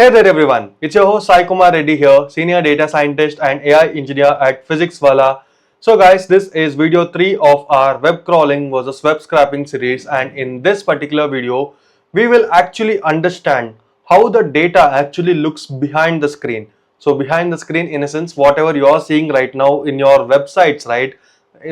Hey there everyone, it's your host Sai Kumar Reddy here, Senior Data Scientist and AI Engineer at PhysicsWala. So guys, this is video 3 of our web crawling versus web scraping series, and in this particular video, we will actually understand how the data actually looks behind the screen. So behind the screen, in a sense, whatever you are seeing right now in your websites, right?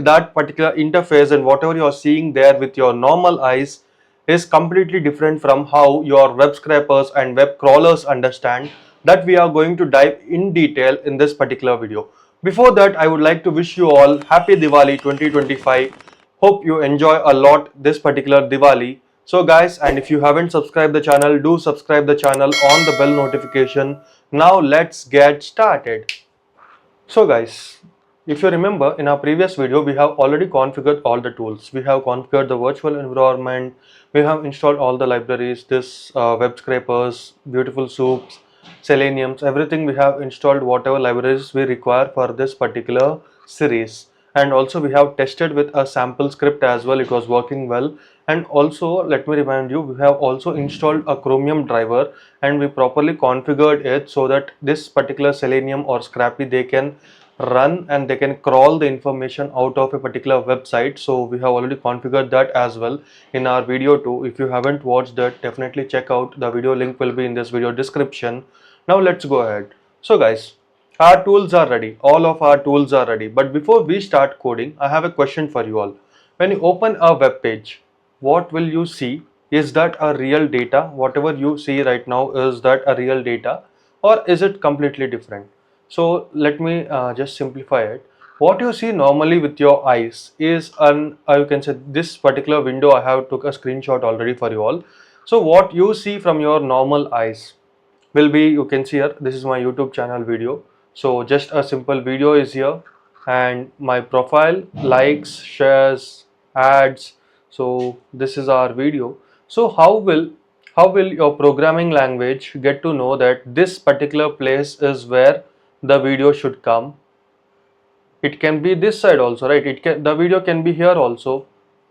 That particular interface and whatever you are seeing there with your normal eyes is completely different from how your web scrapers and web crawlers understand, that we are going to dive in detail in this particular video. Before that, I would like to wish you all happy Diwali 2025. Hope you enjoy a lot this particular Diwali. So guys, and if you haven't subscribed the channel, do subscribe the channel on the bell notification. Now let's get started. So guys, if you remember, in our previous video, we have already configured all the tools. We have configured the virtual environment, we have installed all the libraries, this web scrapers, beautiful soups, seleniums, everything we have installed, whatever libraries we require for this particular series. And also we have tested with a sample script as well, it was working well. And also let me remind you, we have also installed a Chromium driver and we properly configured it so that this particular Selenium or Scrappy, they can run and they can crawl the information out of a particular website. So we have already configured that as well in our video too. If you haven't watched that, definitely check out the video, link will be in this video description. Now let's go ahead. So guys, our tools are ready, all of our tools are ready, but before we start coding, I have a question for you all. When you open a web page, what will you see? Is that a real data? Whatever you see right now, is that a real data or is it completely different? So let me just simplify it. What you see normally with your eyes is you can say this particular window. I have took a screenshot already for you all. So what you see from your normal eyes will be, you can see here, this is my YouTube channel video. So just a simple video is here and my profile, likes, shares, ads. So this is our video. So how will your programming language get to know that this particular place is where the video should come? It can be this side also, right? The video can be here also.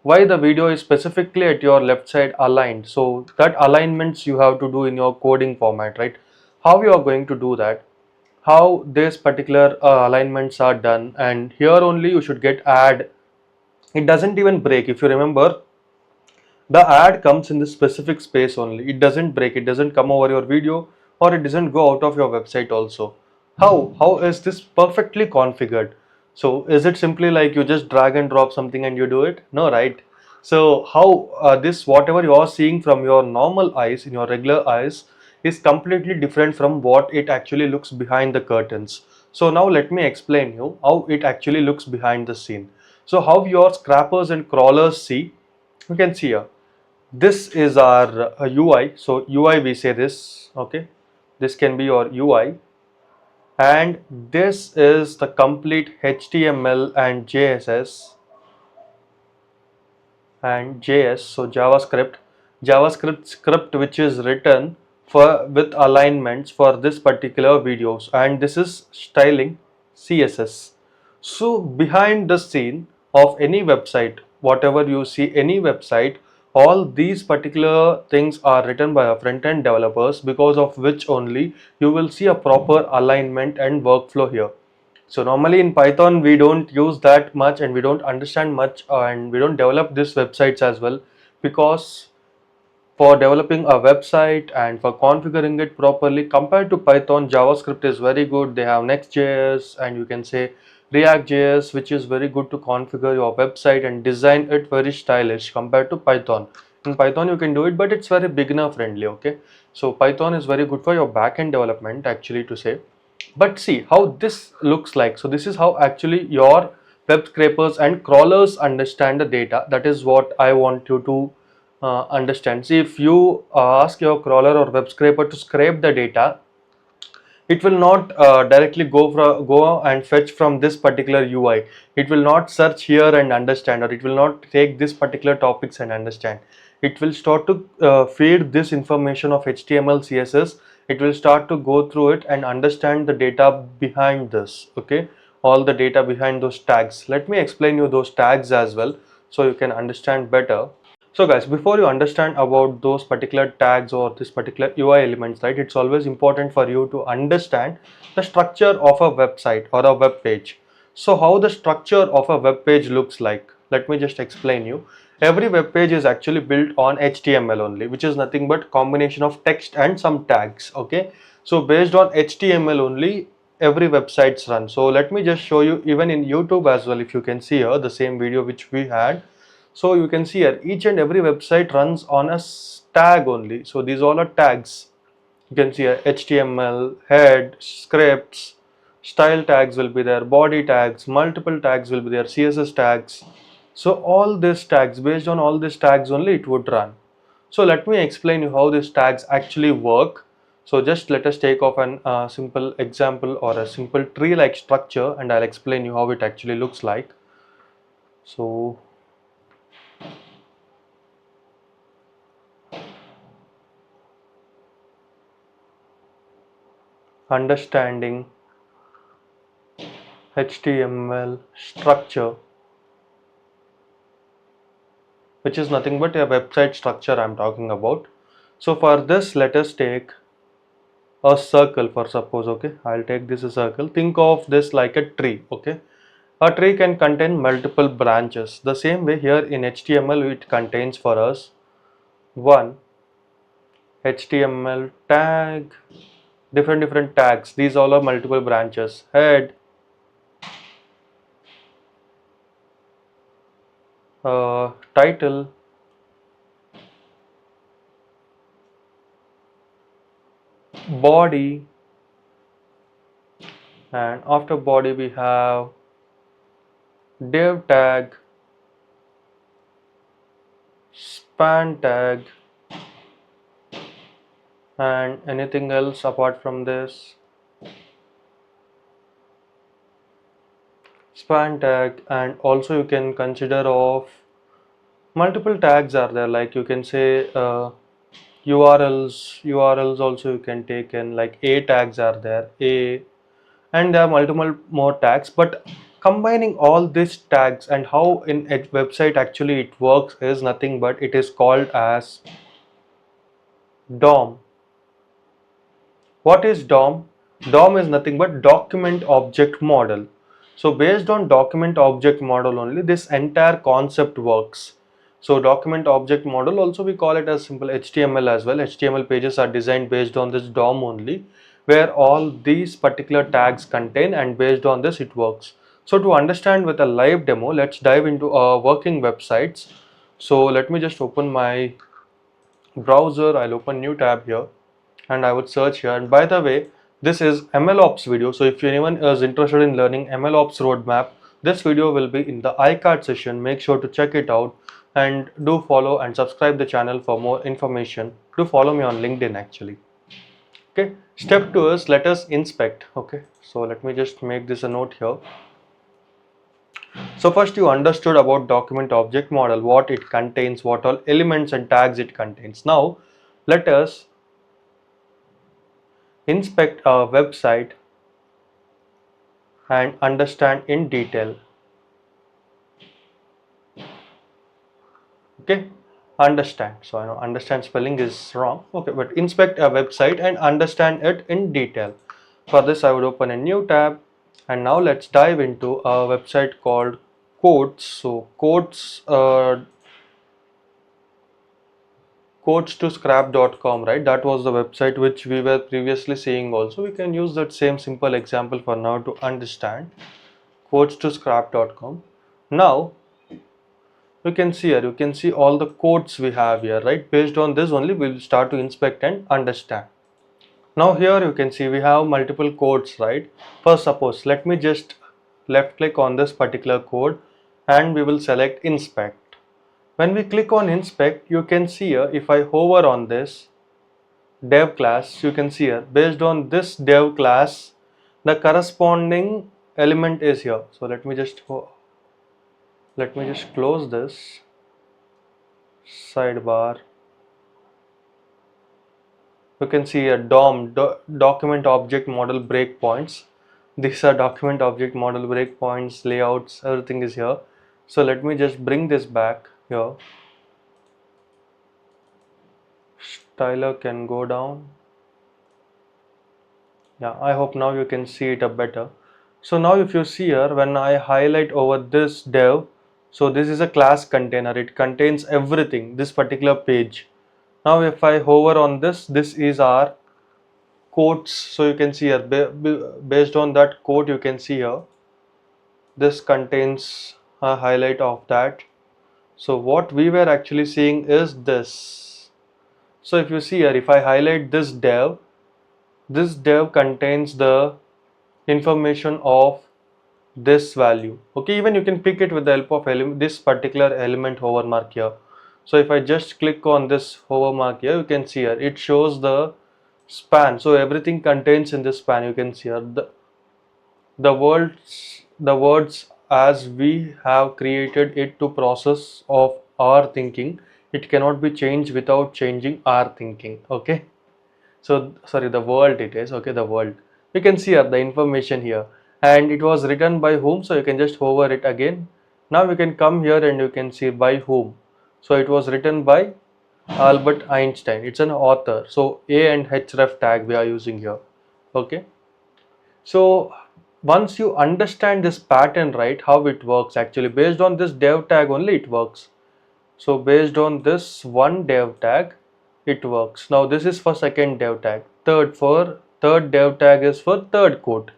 Why the video is specifically at your left side aligned? So that alignments you have to do in your coding format, right? How you are going to do that, how this particular alignments are done, and here only you should get ad. It doesn't even break. If you remember, the ad comes in the specific space only. It doesn't break, it doesn't come over your video, or it doesn't go out of your website also. How is this perfectly configured? So is it simply like you just drag and drop something and you do it? No, right? So how this whatever you are seeing from your normal eyes, in your regular eyes, is completely different from what it actually looks behind the curtains. So now let me explain you how it actually looks behind the scene. So how your scrappers and crawlers see, you can see here, this is our UI. So UI, we say this, okay, this can be your UI, and this is the complete HTML and JSS and JS, so JavaScript script which is written for with alignments for this particular videos, and this is styling CSS. So behind the scene of any website, whatever you see any website, all these particular things are written by our front-end developers, because of which only you will see a proper alignment and workflow here. So normally in Python we don't use that much and we don't understand much, and we don't develop these websites as well, because for developing a website and for configuring it properly, compared to Python, JavaScript is very good. They have Next.js and you can say React.js, which is very good to configure your website and design it very stylish compared to Python. In Python you can do it, but it's very beginner friendly, okay? So Python is very good for your backend development, actually, to say. But see how this looks like. So this is how actually your web scrapers and crawlers understand the data. That is what I want you to understand. See, if you ask your crawler or web scraper to scrape the data, it will not directly go and fetch from this particular UI. It will not search here and understand, or it will not take this particular topics and understand. It will start to feed this information of HTML, CSS. It will start to go through it and understand the data behind this, okay, all the data behind those tags. Let me explain you those tags as well so you can understand better. So guys, before you understand about those particular tags or this particular UI elements, right, it's always important for you to understand the structure of a website or a web page. So how the structure of a web page looks like, let me just explain you. Every web page is actually built on HTML only, which is nothing but combination of text and some tags. Okay, so based on HTML only every websites run. So let me just show you even in YouTube as well. If you can see here the same video which we had, so you can see here each and every website runs on a tag only. So these all are tags. You can see here HTML, head, scripts, style tags will be there, body tags, multiple tags will be there, CSS tags. So all these tags, based on all these tags only it would run. So let me explain you how these tags actually work. So just let us take off an simple example or a simple tree like structure, and I'll explain you how it actually looks like. So understanding HTML structure, which is nothing but a website structure I'm talking about. So for this, let us take a circle for suppose. Okay, I'll take this a circle. Think of this like a tree. Okay, a tree can contain multiple branches. The same way here in HTML it contains for us one HTML tag, different tags. These all are multiple branches. Head, title, body, and after body we have div tag, span tag, and anything else apart from this. Span tag, and also you can consider of multiple tags are there, like you can say URLs also you can take in, like a tags are there, a, and there are multiple more tags. But combining all these tags and how in a website actually it works is nothing but it is called as DOM. What is DOM? DOM is nothing but document object model. So based on document object model only this entire concept works. So document object model also we call it as simple HTML as well. HTML pages are designed based on this DOM only, where all these particular tags contain, and based on this it works. So to understand with a live demo, let's dive into working websites. So let me just open my browser. I'll open new tab here and I would search here. And by the way, this is MLOps video. So if anyone is interested in learning MLOps roadmap, this video will be in the iCard session. Make sure to check it out and do follow and subscribe the channel for more information. Do follow me on LinkedIn actually. Okay. Step 2 is let us inspect. Okay. So let me just make this a note here. So first you understood about document object model, what it contains, what all elements and tags it contains. Now let us inspect our website and understand in detail. Okay, understand. So I know understand spelling is wrong. Okay, but inspect a website and understand it in detail. For this I would open a new tab, and now let's dive into a website called Quotes. So quotes to scrap.com, right? That was the website which we were previously seeing. Also we can use that same simple example for now to understand quotes to scrap.com. Now you can see here, you can see all the codes we have here, right? Based on this only we'll start to inspect and understand. Now here you can see we have multiple codes, right? First suppose let me just left click on this particular code and we will select inspect. When we click on inspect, you can see here if I hover on this dev class, you can see here based on this dev class the corresponding element is here. So let me just close this sidebar. You can see a document object model breakpoints. These are document object model breakpoints, layouts, everything is here. So let me just bring this back here. styler can go down. Yeah, I hope now you can see it a better. So now if you see here, when I highlight over this dev, so this is a class container, it contains everything, this particular page. Now if I hover on this, this is our quotes. So you can see here, based on that quote, you can see here, this contains a highlight of that. So what we were actually seeing is this. So if you see here, if I highlight this dev contains the information of this value. Okay, even you can pick it with the help of this particular element hover mark here. So if I just click on this hover mark here, you can see here it shows the span. So everything contains in this span. You can see here the words as we have created it to process of our thinking. It cannot be changed without changing our thinking. Okay. So sorry, the world it is. Okay, the world. You can see here the information here, and it was written by whom. So you can just hover it again. Now you can come here and you can see by whom. So it was written by Albert Einstein. It's an author. So A and href tag we are using here. Okay. So once you understand this pattern, right, how it works actually, based on this dev tag only it works. So based on this one dev tag, it works. Now this is for second dev tag. Third dev tag is for third quote.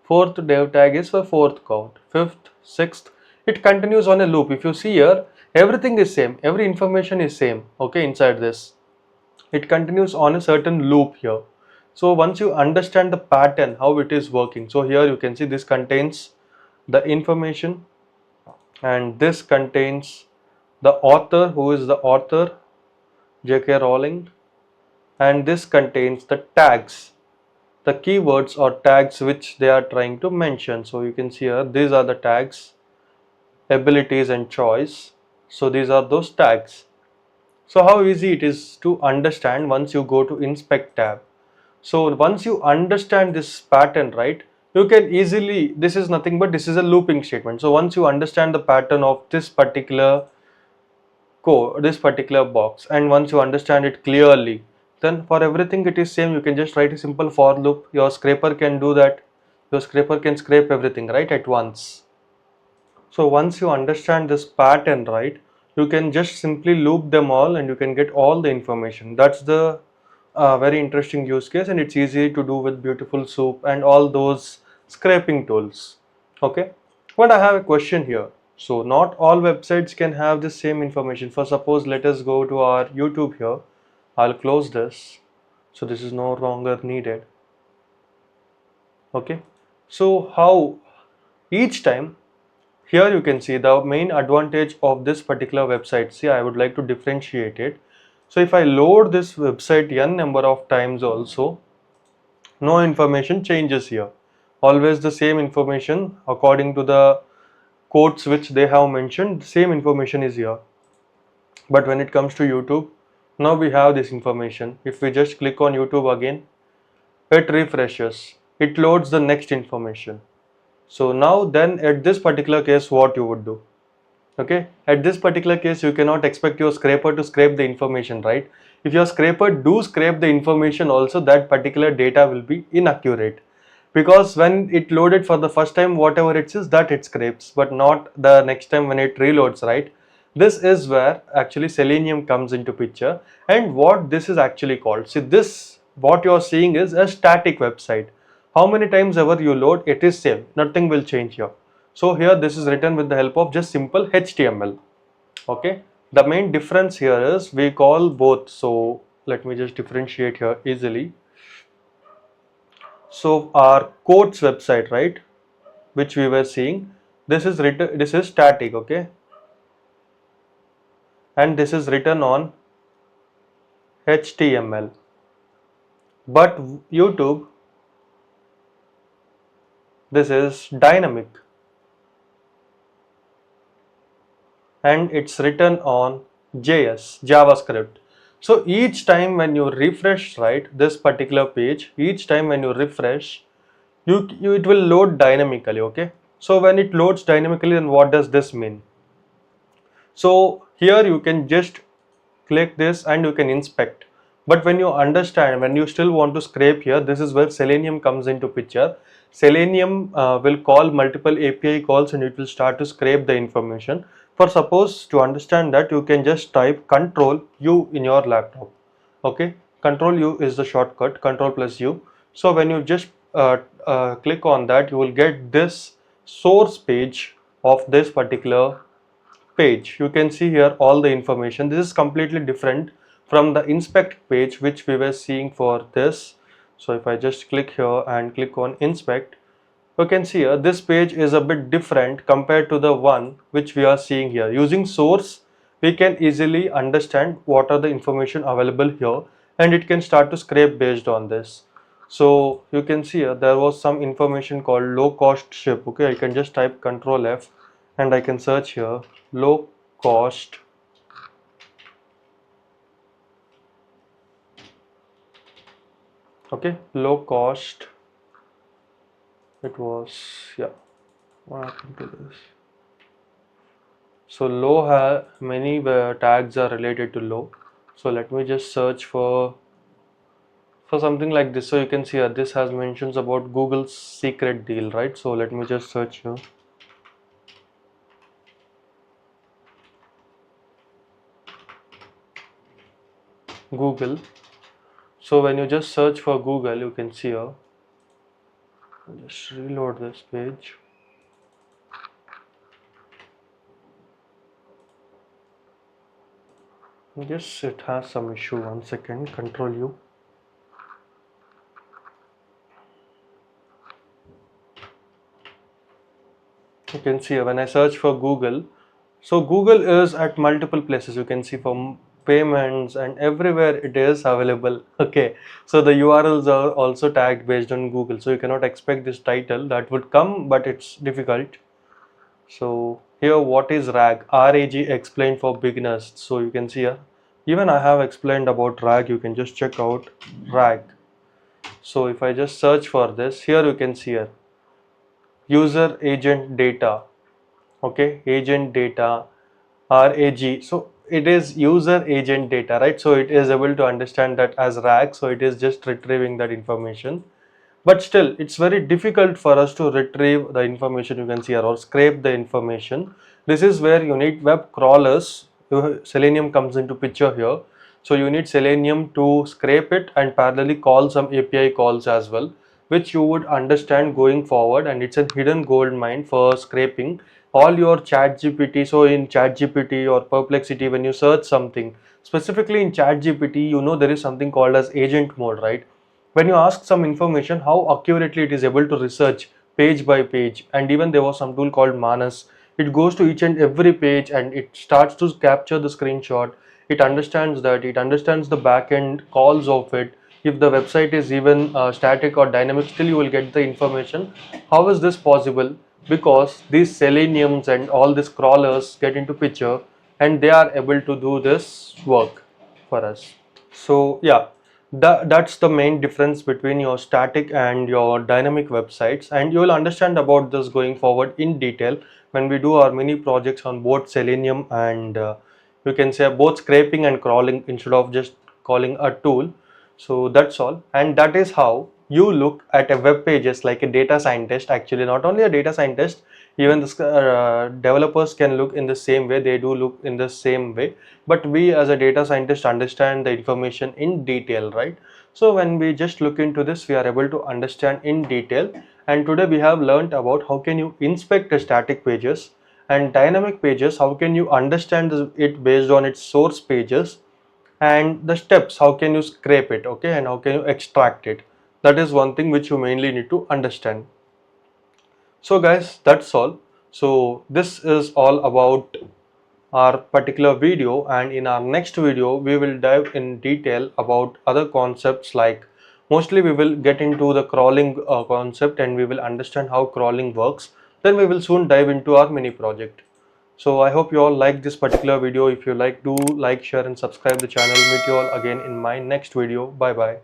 Fourth dev tag is for fourth quote. Fifth, sixth. It continues on a loop. If you see here, everything is same. Every information is same. Okay, inside this. It continues on a certain loop here. So once you understand the pattern, how it is working. So here you can see this contains the information, and this contains the author, who is the author, J.K. Rowling, and this contains the tags, the keywords or tags which they are trying to mention. So you can see here, these are the tags, abilities and choice. So these are those tags. So how easy it is to understand once you go to inspect tab. So once you understand this pattern, right, you can easily, this is nothing but this is a looping statement. So once you understand the pattern of this particular code, this particular box, and once you understand it clearly, then for everything it is same. You can just write a simple for loop. Your scraper can do that. Your scraper can scrape everything right at once. So once you understand this pattern, right, you can just simply loop them all and you can get all the information. That's the very interesting use case, and it's easy to do with beautiful soup and all those scraping tools. Okay, but I have a question here. So not all websites can have the same information. For suppose, let us go to our YouTube here. I'll close this. So this is no longer needed. Okay, so how each time here you can see the main advantage of this particular website. See, I would like to differentiate it. So if I load this website n number of times also, no information changes here. Always the same information according to the quotes which they have mentioned, the same information is here. But when it comes to YouTube, now we have this information. If we just click on YouTube again, it refreshes. It loads the next information. So now then at this particular case, what you would do? Okay, at this particular case you cannot expect your scraper to scrape the information, right? If your scraper do scrape the information also, that particular data will be inaccurate, because when it loaded for the first time, whatever it says that it scrapes, but not the next time when it reloads, right? This is where actually Selenium comes into picture, and what this is actually called. See, this what you are seeing is a static website. How many times ever you load, it is same, nothing will change here. So here this is written with the help of just simple HTML. Okay, the main difference here is we call both. So let me just differentiate here easily. So our quotes website, right, which we were seeing, this is written, this is static, okay, and this is written on HTML. But YouTube, this is dynamic, and it's written on JavaScript. So each time when you refresh, right, this particular page, each time when you refresh, it will load dynamically. Okay, so when it loads dynamically, then what does this mean? So here you can just click this and you can inspect But when you understand, when you still want to scrape here, this is where Selenium comes into picture. Selenium will call multiple API calls and it will start to scrape the information. For suppose to understand that, you can just type Control U in your laptop. Okay, Control U is the shortcut, Control plus U. So when you just click on that, you will get this source page of this particular page. You can see here all the information. This is completely different from the inspect page which we were seeing for this. So if I just click here and click on inspect, you can see here this page is a bit different compared to the one which we are seeing here. Using source, we can easily understand what are the information available here, and it can start to scrape based on this. So you can see here there was some information called low cost ship. Okay, I can just type Control F and I can search here low cost low cost. It was, yeah, what happened to this? So low many tags are related to low. So let me just search for something like this. So you can see here this has mentions about Google's secret deal, right? So let me just search here. Google. So when you just search for Google, you can see here. I'll just reload this page. Yes, it has some issue. 1 second. Control U. You can see when I search for Google, so Google is at multiple places. You can see from payments and everywhere it is available. Okay, so the URLs are also tagged based on Google, so you cannot expect this title that would come, but it's difficult. So here, what is RAG? RAG explained for beginners. So you can see here, even I have explained about RAG. You can just check out RAG. So if I just search for this, here you can see here user agent data. Okay, agent data, RAG. So it is user agent data, right? So it is able to understand that as RAG. So it is just retrieving that information. But still, it's very difficult for us to retrieve the information, you can see here, or scrape the information. This is where you need web crawlers. Selenium comes into picture here. So you need Selenium to scrape it and parallelly call some API calls as well, which you would understand going forward, and it's a hidden gold mine for scraping all your ChatGPT. So in ChatGPT or Perplexity, when you search something, specifically in ChatGPT, you know there is something called as agent mode, right? When you ask some information, how accurately it is able to research page by page. And even there was some tool called Manas. It goes to each and every page and it starts to capture the screenshot. It understands that, it understands the backend calls of it. If the website is even static or dynamic, still you will get the information. How is this possible? Because these seleniums and all these crawlers get into picture and they are able to do this work for us. So yeah, that's the main difference between your static and your dynamic websites, and you will understand about this going forward in detail when we do our mini projects on both Selenium and you can say both scraping and crawling instead of just calling a tool. So that's all, and that is how you look at a web pages like a data scientist. Actually, not only a data scientist, even the developers can look in the same way. They do look in the same way, but we as a data scientist understand the information in detail, right? So when we just look into this, we are able to understand in detail. And today we have learned about how can you inspect the static pages, and dynamic pages, how can you understand it based on its source pages, and the steps, how can you scrape it, okay, and how can you extract it. That is one thing which you mainly need to understand. So guys, that's all. So this is all about our particular video, and in our next video we will dive in detail about other concepts, like mostly we will get into the crawling concept and we will understand how crawling works. Then we will soon dive into our mini project. So I hope you all like this particular video. If you like, do like, share and subscribe the channel. Meet you all again in my next video. Bye bye.